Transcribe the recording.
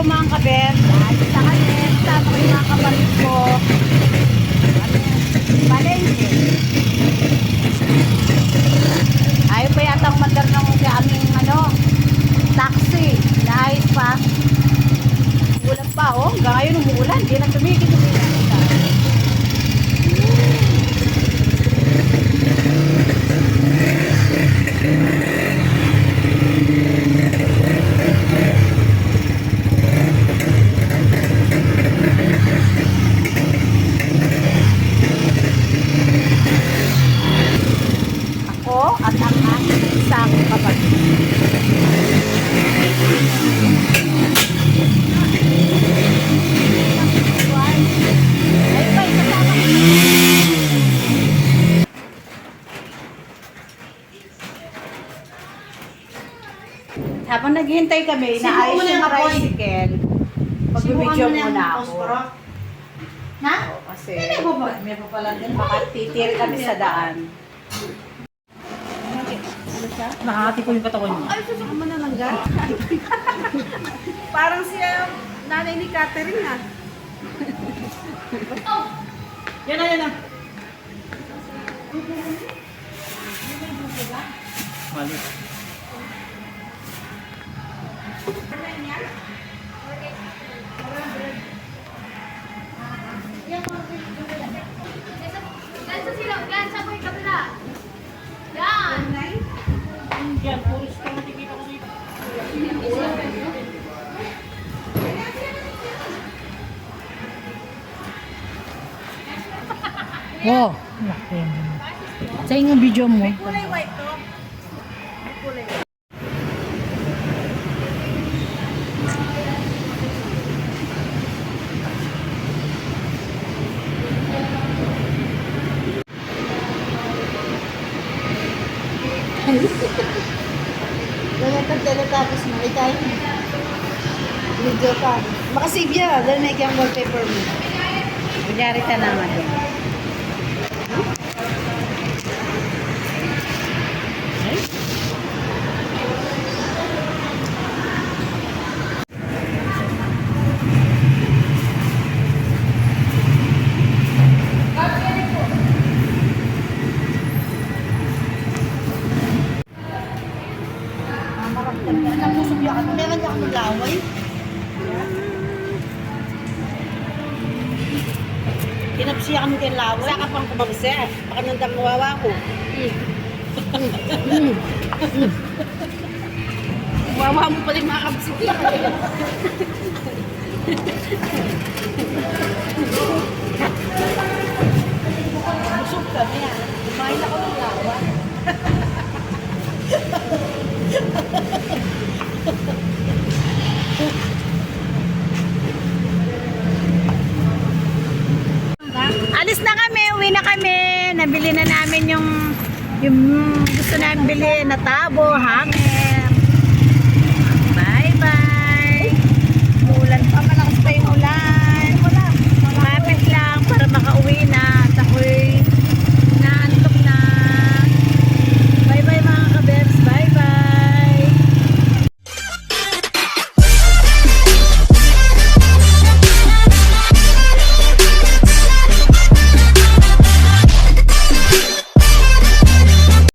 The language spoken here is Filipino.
daw mga kabet. Sa kanin, sama ko yung mga kapatid ko. Palengke. Ayaw pa yata ang mandar ng aming taxi. Naayos pa. Ulan pa, oh. Hanggang ngayon umuulan. Hindi na tumigil. Ako at ang aking isang kapatid. Ay, pa, isasama ko. Habang naghihintay kami, inaayos yung tricycle. Pag-video muna ako. Na? Kasi may pa pala din. Baka titir kami sa daan. Nakakati ko yung katawan niya. Ay, sasama na lang ga. Parang siya nanay ni Catherine na. Yan na, yan na. Mali. Yan sa silaw, yan sa may kabila. Yan. Yan, puro ito nakikita ko dito. Wow, laki. Sa yung video mo. Kulay white to. Kulay. Tapos na, ikay. Video ka. Makasave yan. Dahil na ikay ang wallpaper mo. Kunyari ka naman din. Meron niya akong laway. Kinapsiya kami kay laway. Saka pang kumabasa. Baka nandang mawawa ko. Wawa mo pala yung mga kabisita. Busog kami ah. Kumain ako ng lawa. Alis na kami, uwi na kami. Nabili na namin yung gusto namin bilhin na tabo, hangin.